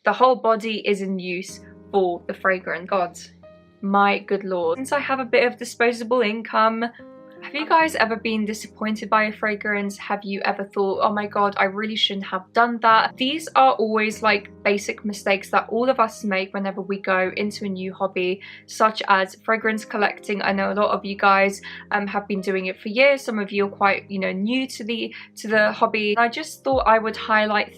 The whole body is in use for the fragrance. God, my good lord. Since I have a bit of disposable income, have you guys ever been disappointed by a fragrance? Have you ever thought, oh my god, I really shouldn't have done that? These are always like basic mistakes that all of us make whenever we go into a new hobby, such as fragrance collecting. I know a lot of you guys have been doing it for years. Some of you are quite, you know, new to the hobby. I just thought I would highlight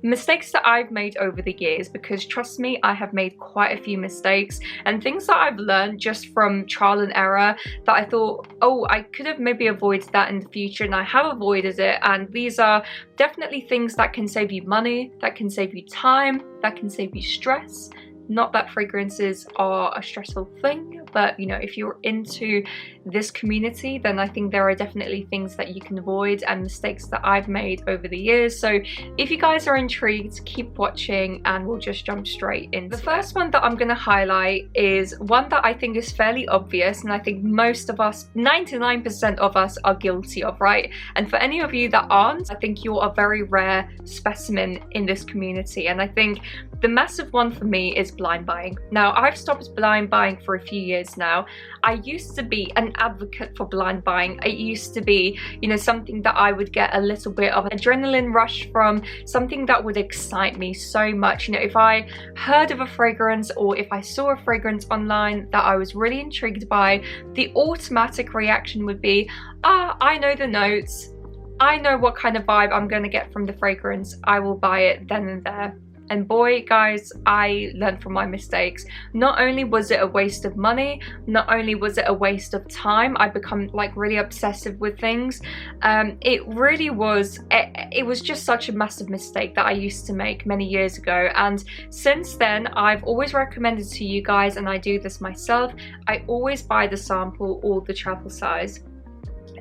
mistakes that I've made over the years, because trust me, I have made quite a few mistakes and things that I've learned just from trial and error that I thought, oh, I could have maybe avoided that in the future, and I have avoided it. And these are definitely things that can save you money, that can save you time, that can save you stress. Not that fragrances are a stressful thing, but you know, if you're into this community, then I think there are definitely things that you can avoid and mistakes that I've made over the years. So if you guys are intrigued, keep watching and we'll just jump straight in. The first one that I'm going to highlight is one that I think is fairly obvious, and I think most of us, 99% of us, are guilty of, right? And for any of you that aren't, I think you're a very rare specimen in this community. And I think the massive one for me is blind buying. Now, I've stopped blind buying for a few years now. I used to be an advocate for blind buying. It used to be, you know, something that I would get a little bit of an adrenaline rush from, something that would excite me so much. You know, if I heard of a fragrance or if I saw a fragrance online that I was really intrigued by, the automatic reaction would be, I know the notes, I know what kind of vibe I'm going to get from the fragrance, I will buy it then and there. And boy, guys, I learned from my mistakes. Not only was it a waste of money, not only was it a waste of time, I become like really obsessive with things. It really was, it was just such a massive mistake that I used to make many years ago. And since then, I've always recommended to you guys, and I do this myself, I always buy the sample or the travel size.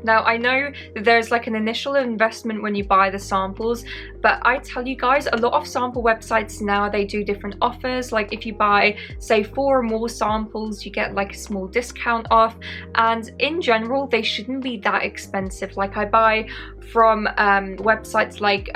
Now, I know that there's like an initial investment when you buy the samples, but I tell you guys, a lot of sample websites now, they do different offers. Like if you buy, say, 4 or more samples, you get like a small discount off. And in general, they shouldn't be that expensive. Like I buy from websites like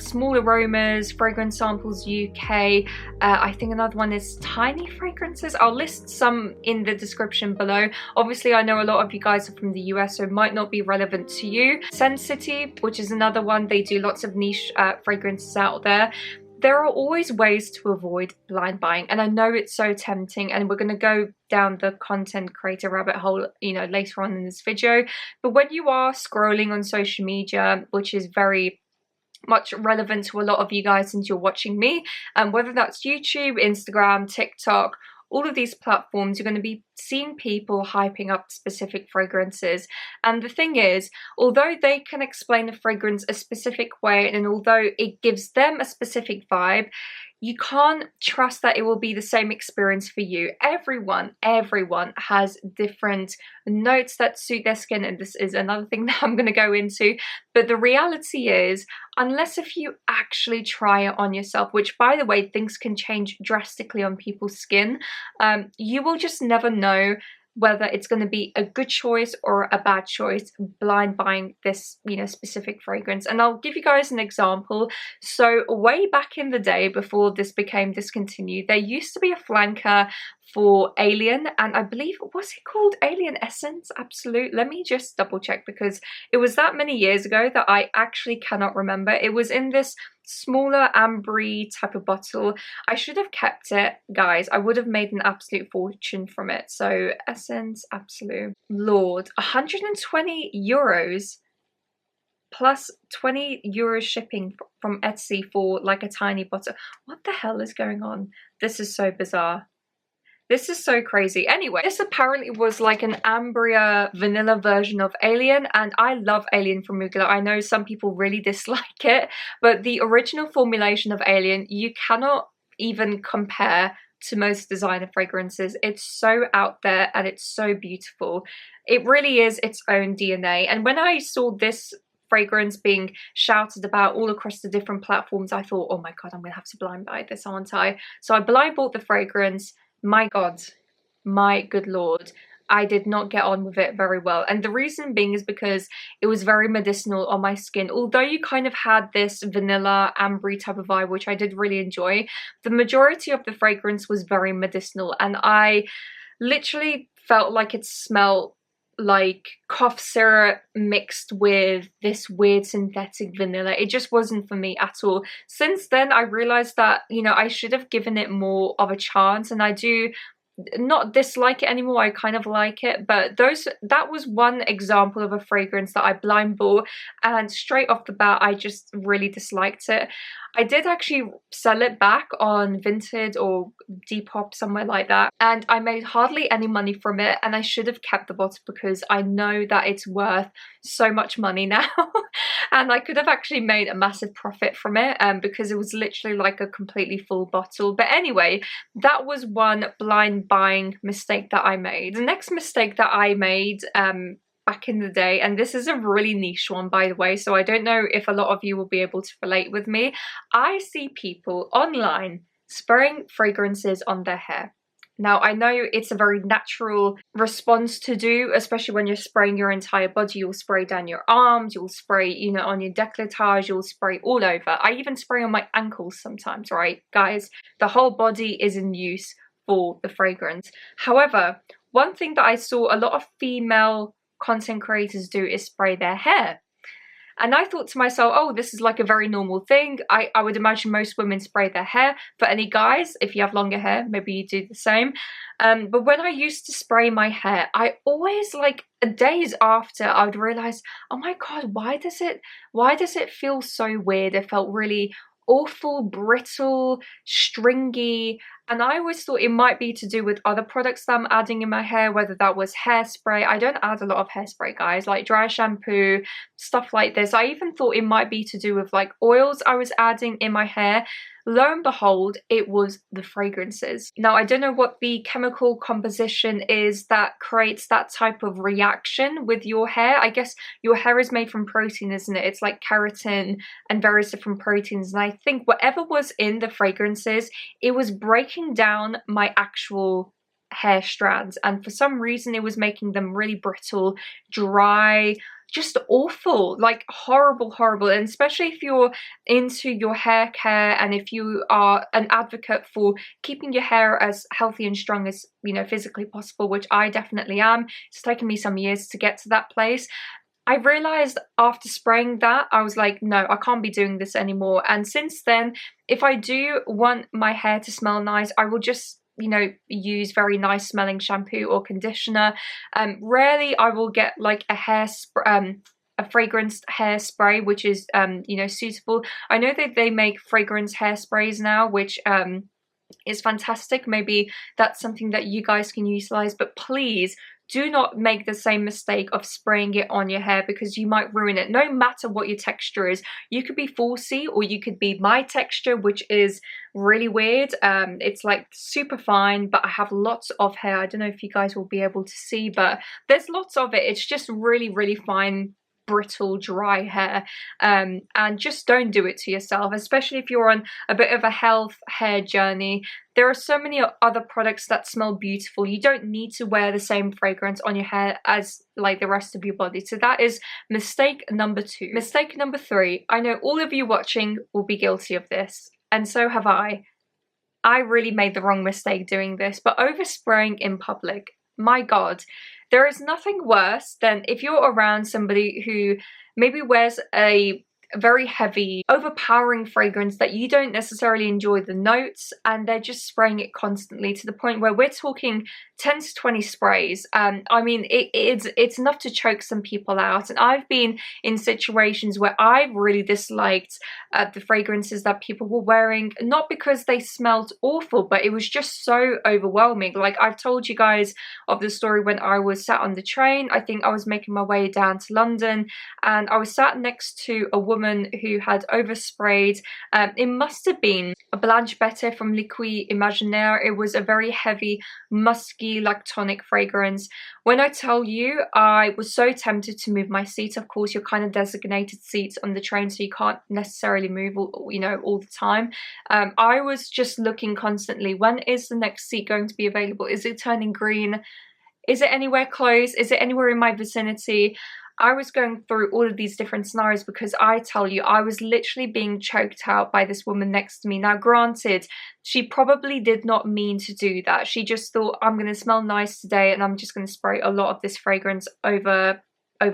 Small Aromas, Fragrance Samples UK, I think another one is Tiny Fragrances. I'll list some in the description below. Obviously, I know a lot of you guys are from the US, so it might not be relevant to you. Scent City, which is another one, they do lots of niche fragrances out there. There are always ways to avoid blind buying, and I know it's so tempting, and we're going to go down the content creator rabbit hole, you know, later on in this video. But when you are scrolling on social media, which is very much relevant to a lot of you guys since you're watching me, and whether that's YouTube, Instagram, TikTok, all of these platforms, you're going to be seeing people hyping up specific fragrances. And the thing is, although they can explain a fragrance a specific way, and although it gives them a specific vibe, you can't trust that it will be the same experience for you. Everyone has different notes that suit their skin, and this is another thing that I'm going to go into. But the reality is, unless if you actually try it on yourself, which by the way, things can change drastically on people's skin, you will just never know whether it's going to be a good choice or a bad choice blind buying this, you know, specific fragrance. And I'll give you guys an example. So way back in the day, before this became discontinued, there used to be a flanker for Alien, and I believe, was it called Alien Essence Absolute? Let me just double check, because it was that many years ago that I actually cannot remember. It was in this smaller ambery type of bottle. I should have kept it, guys. I would have made an absolute fortune from it. So Essence Absolute, Lord, 120 euros plus 20 euros shipping from Etsy for like a tiny bottle. What the hell is going on? This is so bizarre. This is so crazy. Anyway, this apparently was like an amber vanilla version of Alien, and I love Alien from Mugler. I know some people really dislike it, but the original formulation of Alien, you cannot even compare to most designer fragrances. It's so out there and it's so beautiful. It really is its own DNA. And when I saw this fragrance being shouted about all across the different platforms, I thought, oh my god, I'm gonna have to blind buy this, aren't I? So I blind bought the fragrance. My god, my good lord, I did not get on with it very well. And the reason being is because it was very medicinal on my skin. Although you kind of had this vanilla ambery type of vibe, which I did really enjoy, the majority of the fragrance was very medicinal, and I literally felt like it smelled like cough syrup mixed with this weird synthetic vanilla. It just wasn't for me at all. Since then, I realized that, you know, I should have given it more of a chance, and I do not dislike it anymore. I kind of like it, but that was one example of a fragrance that I blind bought, and straight off the bat I just really disliked it. I did actually sell it back on Vinted or Depop, somewhere like that, and I made hardly any money from it, and I should have kept the bottle because I know that it's worth so much money now. And I could have actually made a massive profit from it, because it was literally like a completely full bottle. But anyway, that was one blind buying mistake that I made. The next mistake that I made back in the day, and this is a really niche one, by the way, so I don't know if a lot of you will be able to relate with me. I see people online spraying fragrances on their hair. Now, I know it's a very natural response to do, especially when you're spraying your entire body. You'll spray down your arms, you'll spray, you know, on your décolletage, you'll spray all over. I even spray on my ankles sometimes, right? Guys, the whole body is in use for the fragrance. However, one thing that I saw a lot of female content creators do is spray their hair. And I thought to myself, oh, this is like a very normal thing. I would imagine most women spray their hair. For any guys, if you have longer hair, maybe you do the same. But when I used to spray my hair, I always, like, days after, I would realize, oh my God, why does it feel so weird? It felt really awful, brittle, stringy, and I always thought it might be to do with other products that I'm adding in my hair, whether that was hairspray. I don't add a lot of hairspray, guys, like dry shampoo, stuff like this. I even thought it might be to do with like oils I was adding in my hair. Lo and behold, it was the fragrances. Now, I don't know what the chemical composition is that creates that type of reaction with your hair. I guess your hair is made from protein, isn't it? It's like keratin and various different proteins. And I think whatever was in the fragrances, it was breaking down my actual hair strands. And for some reason, it was making them really brittle, dry, just awful, like horrible. And especially if you're into your hair care and if you are an advocate for keeping your hair as healthy and strong as, you know, physically possible, which I definitely am. It's taken me some years to get to that place. I realized after spraying that, I was like, no, I can't be doing this anymore. And since then, if I do want my hair to smell nice, I will just, you know, use very nice smelling shampoo or conditioner. Rarely I will get like a fragranced hairspray, which is, you know, suitable. I know that they make fragrance hairsprays now, which is fantastic. Maybe that's something that you guys can utilize, but please do not make the same mistake of spraying it on your hair, because you might ruin it. No matter what your texture is, you could be 4C or you could be my texture, which is really weird. It's like super fine, but I have lots of hair. I don't know if you guys will be able to see, but there's lots of it. It's just really fine, brittle, dry hair, and just don't do it to yourself, especially if you're on a bit of a health hair journey. There are so many other products that smell beautiful. You don't need to wear the same fragrance on your hair as like the rest of your body. So that is mistake number 2. Mistake number 3, I know all of you watching will be guilty of this, and so have I. I really made the wrong mistake doing this, but overspraying in public. My God, there is nothing worse than if you're around somebody who maybe wears a very heavy, overpowering fragrance that you don't necessarily enjoy the notes, and they're just spraying it constantly to the point where we're talking 10 to 20 sprays. I mean, it's enough to choke some people out. And I've been in situations where I've really disliked the fragrances that people were wearing, not because they smelled awful, but it was just so overwhelming. Like, I've told you guys of the story when I was sat on the train. I think I was making my way down to London, and I was sat next to a woman who had oversprayed. It must have been a Blanche Bette from Liquid Imaginaire. It was a very heavy, musky, lactonic fragrance. When I tell you, I was so tempted to move my seat. Of course, you're kind of designated seats on the train, so you can't necessarily move, you know, all the time. I was just looking constantly, when is the next seat going to be available? Is it turning green? Is it anywhere close? Is it anywhere in my vicinity? I was going through all of these different scenarios because I tell you, I was literally being choked out by this woman next to me. Now, granted, she probably did not mean to do that. She just thought, I'm going to smell nice today and I'm just going to spray a lot of this fragrance over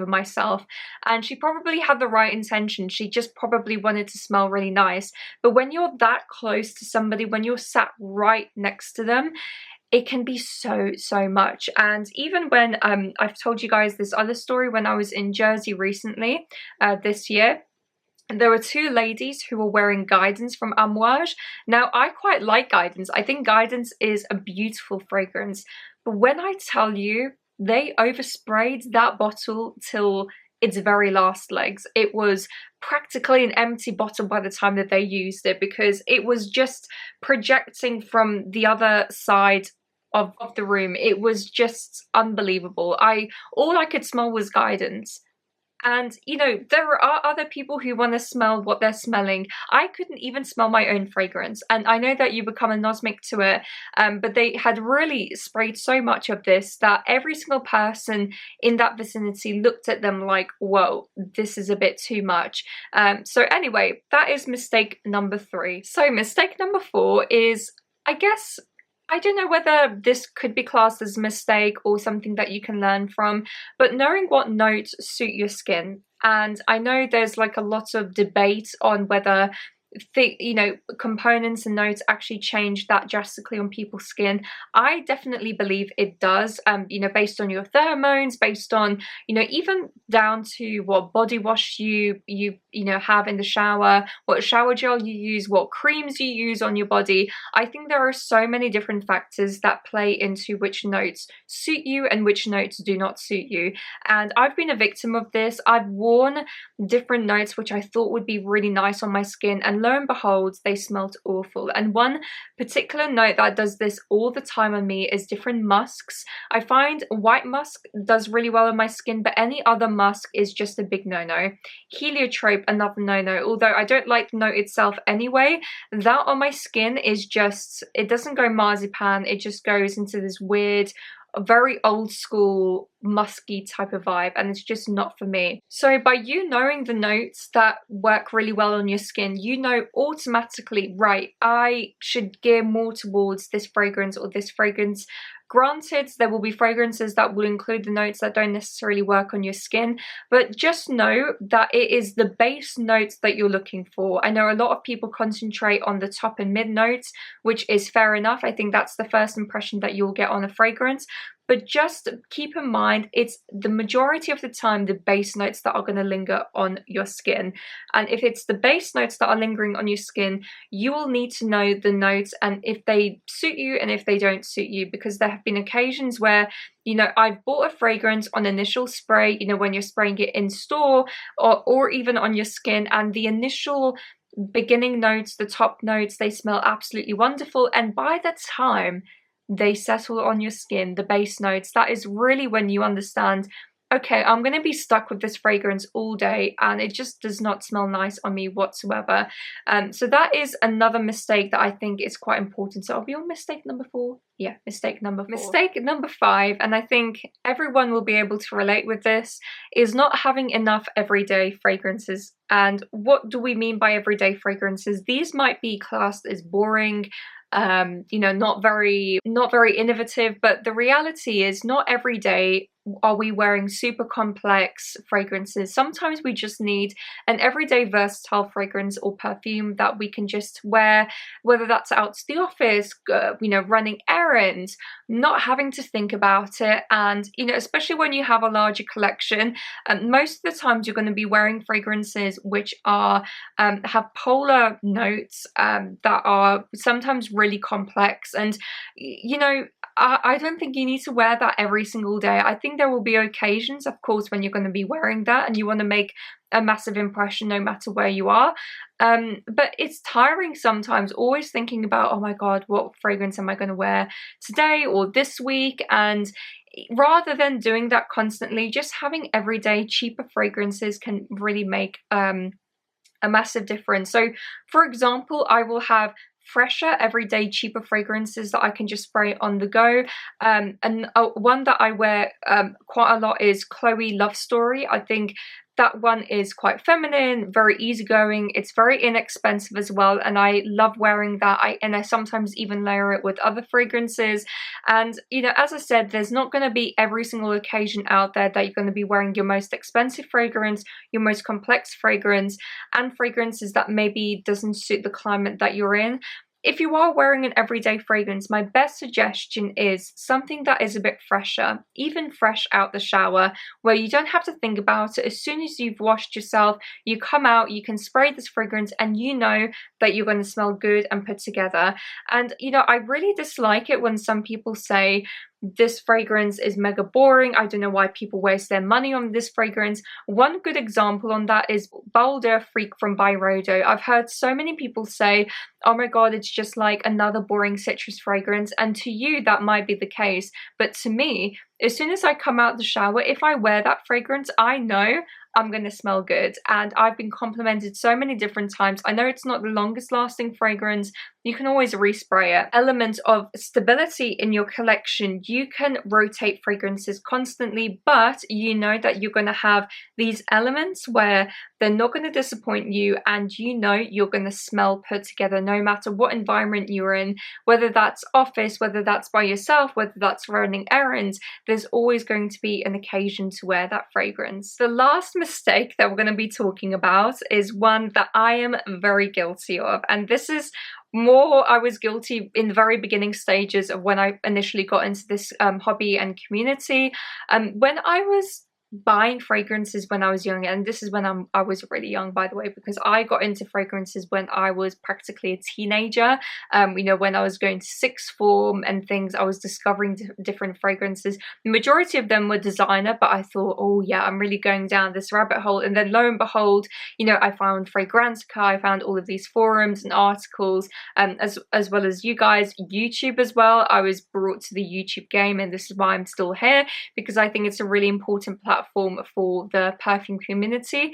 myself. And she probably had the right intention. She just probably wanted to smell really nice. But when you're that close to somebody, when you're sat right next to them, it can be so much. And even when I've told you guys this other story when I was in Jersey recently this year, there were two ladies who were wearing Guidance from Amouage. Now, I quite like Guidance. I think Guidance is a beautiful fragrance. But when I tell you, they oversprayed that bottle till its very last legs. It was practically an empty bottle by the time that they used it, because it was just projecting from the other side of the room. It was just unbelievable. All I could smell was Guidance. And, you know, there are other people who want to smell what they're smelling. I couldn't even smell my own fragrance. And I know that you become anosmic to it, but they had really sprayed so much of this that every single person in that vicinity looked at them like, whoa, this is a bit too much. So anyway, that is mistake number 3. So mistake number 4 is, I guess, I don't know whether this could be classed as a mistake or something that you can learn from, but knowing what notes suit your skin. And I know there's like a lot of debate on whether components and notes actually change that drastically on people's skin. I definitely believe it does, based on your pheromones, based on, even down to what body wash you have in the shower, what shower gel you use, what creams you use on your body. I think there are so many different factors that play into which notes suit you and which notes do not suit you. And I've been a victim of this. I've worn different notes which I thought would be really nice on my skin, and lo and behold, they smelled awful. And one particular note that does this all the time on me is different musks. I find white musk does really well on my skin, but any other musk is just a big no-no. Heliotrope, another no-no. Although I don't like the note itself anyway, that on my skin is just, it doesn't go marzipan, it just goes into this weird, very old school musky type of vibe, and it's just not for me. So by you knowing the notes that work really well on your skin, you know automatically, right, I should gear more towards this fragrance or this fragrance. Granted, there will be fragrances that will include the notes that don't necessarily work on your skin, but just know that it is the base notes that you're looking for. I know a lot of people concentrate on the top and mid notes, which is fair enough. I think that's the first impression that you'll get on a fragrance. But just keep in mind, it's the majority of the time the base notes that are going to linger on your skin. And if it's the base notes that are lingering on your skin, you will need to know the notes and if they suit you and if they don't suit you, because there have been occasions where, I've bought a fragrance on initial spray, when you're spraying it in store or even on your skin, and the initial beginning notes, the top notes, they smell absolutely wonderful. And by the time they settle on your skin, the base notes, that is really when you understand, okay, I'm going to be stuck with this fragrance all day and it just does not smell nice on me whatsoever. So that is another mistake that I think is quite important. So are we on mistake number 4? Yeah, mistake number 4. Mistake number 5, and I think everyone will be able to relate with this, is not having enough everyday fragrances. And what do we mean by everyday fragrances? These might be classed as boring, not very innovative, but the reality is not every day are we wearing super complex fragrances. Sometimes we just need an everyday versatile fragrance or perfume that we can just wear, whether that's out to the office, running errands, not having to think about it. And, especially when you have a larger collection, most of the times you're going to be wearing fragrances which are have polar notes that are sometimes really complex. And, I don't think you need to wear that every single day. I think there will be occasions, of course, when you're going to be wearing that and you want to make a massive impression no matter where you are. But it's tiring sometimes always thinking about, oh my God, what fragrance am I going to wear today or this week? And rather than doing that constantly, just having everyday cheaper fragrances can really make a massive difference. So for example, I will have fresher, everyday, cheaper fragrances that I can just spray on the go. And one that I wear quite a lot is Chloe Love Story. I think that one is quite feminine, very easygoing. It's very inexpensive as well, and I love wearing that. I sometimes even layer it with other fragrances. And you know, as I said, there's not going to be every single occasion out there that you're going to be wearing your most expensive fragrance, your most complex fragrance, and fragrances that maybe doesn't suit the climate that you're in. If you are wearing an everyday fragrance, my best suggestion is something that is a bit fresher, even fresh out the shower, where you don't have to think about it. As soon as you've washed yourself, you come out, you can spray this fragrance, and you know that you're going to smell good and put together. And you know, I really dislike it when some people say, this fragrance is mega boring, I don't know why people waste their money on this fragrance. One good example on that is Boulder Freak from Byrodo. I've heard so many people say, oh my god, it's just like another boring citrus fragrance, and to you that might be the case, but to me, as soon as I come out the shower, if I wear that fragrance, I know I'm going to smell good. And I've been complimented so many different times. I know it's not the longest lasting fragrance. You can always respray it. Element of stability in your collection. You can rotate fragrances constantly, but you know that you're going to have these elements where they're not going to disappoint you, and you know you're going to smell put together no matter what environment you're in, whether that's office, whether that's by yourself, whether that's running errands. There's always going to be an occasion to wear that fragrance. The last mistake that we're going to be talking about is one that I am very guilty of, and this is more, I was guilty in the very beginning stages of when I initially got into this hobby and community. When I was buying fragrances when I was young, and this is when I was really young, by the way, because I got into fragrances when I was practically a teenager. You know, when I was going to sixth form and things, I was discovering different fragrances. The majority of them were designer, but I thought, oh yeah, I'm really going down this rabbit hole. And then lo and behold, you know, I found Fragrantica, I found all of these forums and articles, as well as you guys, YouTube as well. I was brought to the YouTube game, and this is why I'm still here, because I think it's a really important platform for the perfume community.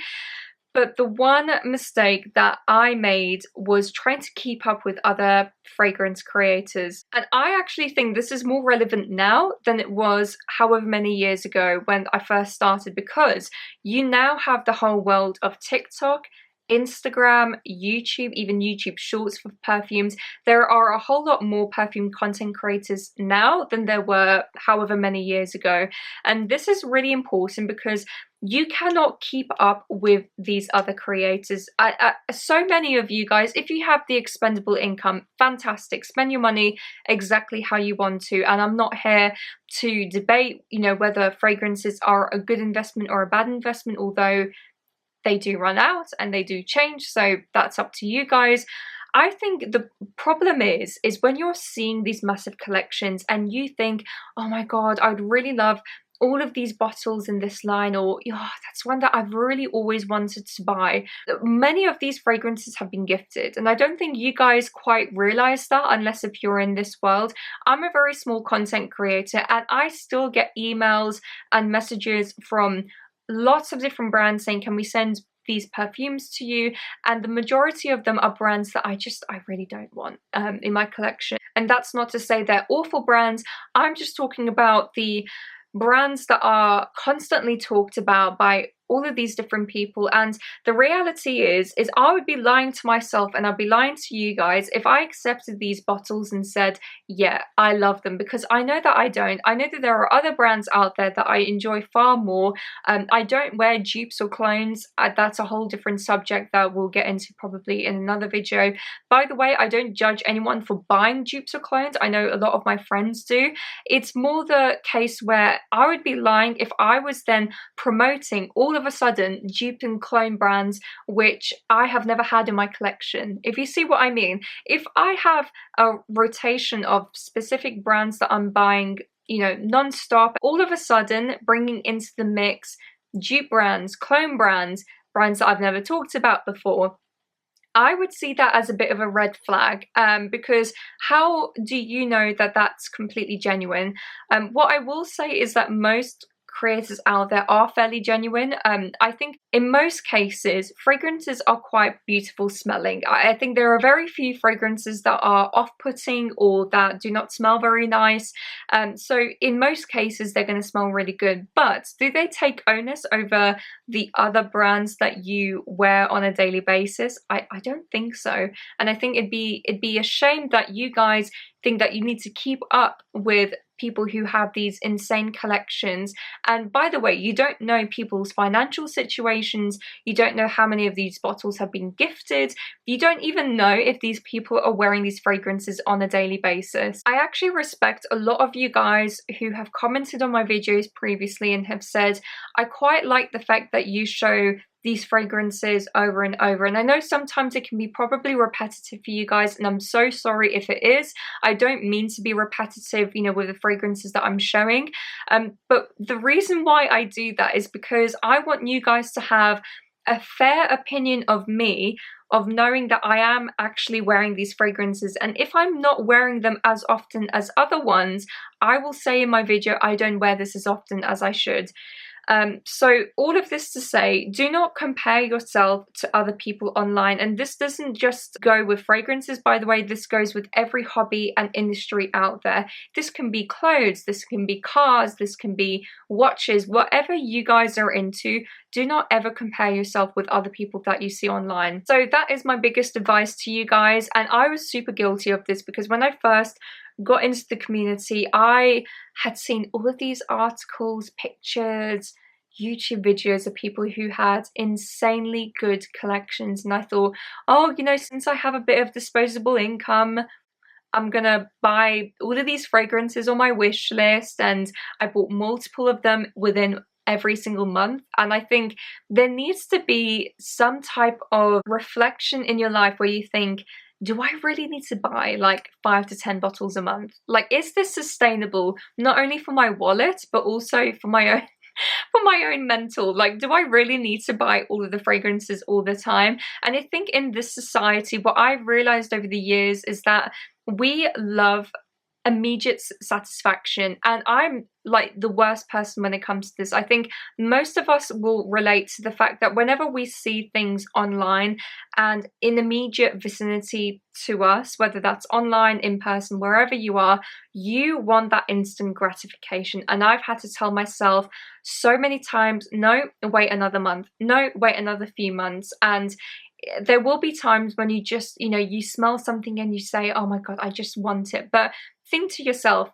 But the one mistake that I made was trying to keep up with other fragrance creators. And I actually think this is more relevant now than it was however many years ago when I first started, because you now have the whole world of TikTok, Instagram, YouTube, even YouTube Shorts for perfumes. There are a whole lot more perfume content creators now than there were however many years ago. And this is really important because you cannot keep up with these other creators. So many of you guys, if you have the expendable income, fantastic, spend your money exactly how you want to. And I'm not here to debate, you know, whether fragrances are a good investment or a bad investment, although they do run out and they do change, so that's up to you guys. I think the problem is when you're seeing these massive collections and you think, oh my god, I'd really love all of these bottles in this line, or oh, that's one that I've really always wanted to buy. Many of these fragrances have been gifted, and I don't think you guys quite realize that unless if you're in this world. I'm a very small content creator, and I still get emails and messages from lots of different brands saying, can we send these perfumes to you? And the majority of them are brands that I really don't want in my collection. And that's not to say they're awful brands. I'm just talking about the brands that are constantly talked about by all of these different people. And the reality is I would be lying to myself and I'd be lying to you guys if I accepted these bottles and said, yeah, I love them, because I know that I don't. I know that there are other brands out there that I enjoy far more. I don't wear dupes or clones. That's a whole different subject that we'll get into probably in another video. By the way, I don't judge anyone for buying dupes or clones. I know a lot of my friends do. It's more the case where I would be lying if I was then promoting all of a sudden dupe and clone brands which I have never had in my collection, if you see what I mean. If I have a rotation of specific brands that I'm buying, you know, non-stop, all of a sudden bringing into the mix dupe brands, clone brands, brands that I've never talked about before, I would see that as a bit of a red flag, because how do you know that that's completely genuine? What I will say is that most creators out there are fairly genuine. I think in most cases, fragrances are quite beautiful smelling. I think there are very few fragrances that are off-putting or that do not smell very nice. So in most cases, they're going to smell really good. But do they take onus over the other brands that you wear on a daily basis? I don't think so. And I think it'd be a shame that you guys think that you need to keep up with people who have these insane collections. And by the way, you don't know people's financial situations. You don't know how many of these bottles have been gifted. You don't even know if these people are wearing these fragrances on a daily basis. I actually respect a lot of you guys who have commented on my videos previously and have said, I quite like the fact that you show these fragrances over and over. And I know sometimes it can be probably repetitive for you guys, and I'm so sorry if it is. I don't mean to be repetitive, you know, with the fragrances that I'm showing. But the reason why I do that is because I want you guys to have a fair opinion of me, of knowing that I am actually wearing these fragrances. And if I'm not wearing them as often as other ones, I will say in my video, I don't wear this as often as I should. So all of this to say, do not compare yourself to other people online. And this doesn't just go with fragrances, by the way, this goes with every hobby and industry out there. This can be clothes, this can be cars, this can be watches, whatever you guys are into. Do not ever compare yourself with other people that you see online. So that is my biggest advice to you guys. And I was super guilty of this because when I first got into the community, I had seen all of these articles, pictures, YouTube videos of people who had insanely good collections, and I thought, oh, you know, since I have a bit of disposable income, I'm gonna buy all of these fragrances on my wish list, and I bought multiple of them within every single month. And I think there needs to be some type of reflection in your life where you think, do I really need to buy like 5 to 10 bottles a month? Like, is this sustainable, not only for my wallet, but also for my own for my own mental? Like, do I really need to buy all of the fragrances all the time? And I think in this society, what I've realized over the years is that we love immediate satisfaction, and I'm like the worst person when it comes to this. I think most of us will relate to the fact that whenever we see things online and in immediate vicinity to us, whether that's online, in person, wherever you are, you want that instant gratification. And I've had to tell myself so many times, no, wait another month, no, wait another few months. And there will be times when you just, you know, you smell something and you say, oh my God, I just want it. But think to yourself,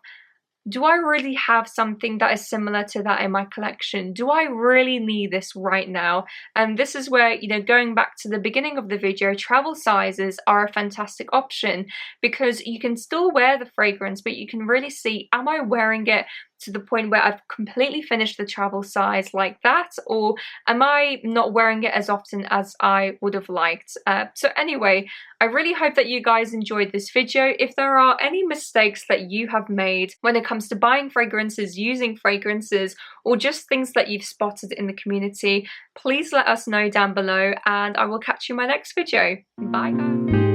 do I really have something that is similar to that in my collection? Do I really need this right now? And this is where, you know, going back to the beginning of the video, travel sizes are a fantastic option because you can still wear the fragrance, but you can really see, am I wearing it to the point where I've completely finished the travel size like that, or am I not wearing it as often as I would have liked? So anyway, I really hope that you guys enjoyed this video. If there are any mistakes that you have made when it comes to buying fragrances, using fragrances, or just things that you've spotted in the community, please let us know down below, and I will catch you in my next video. Bye guys.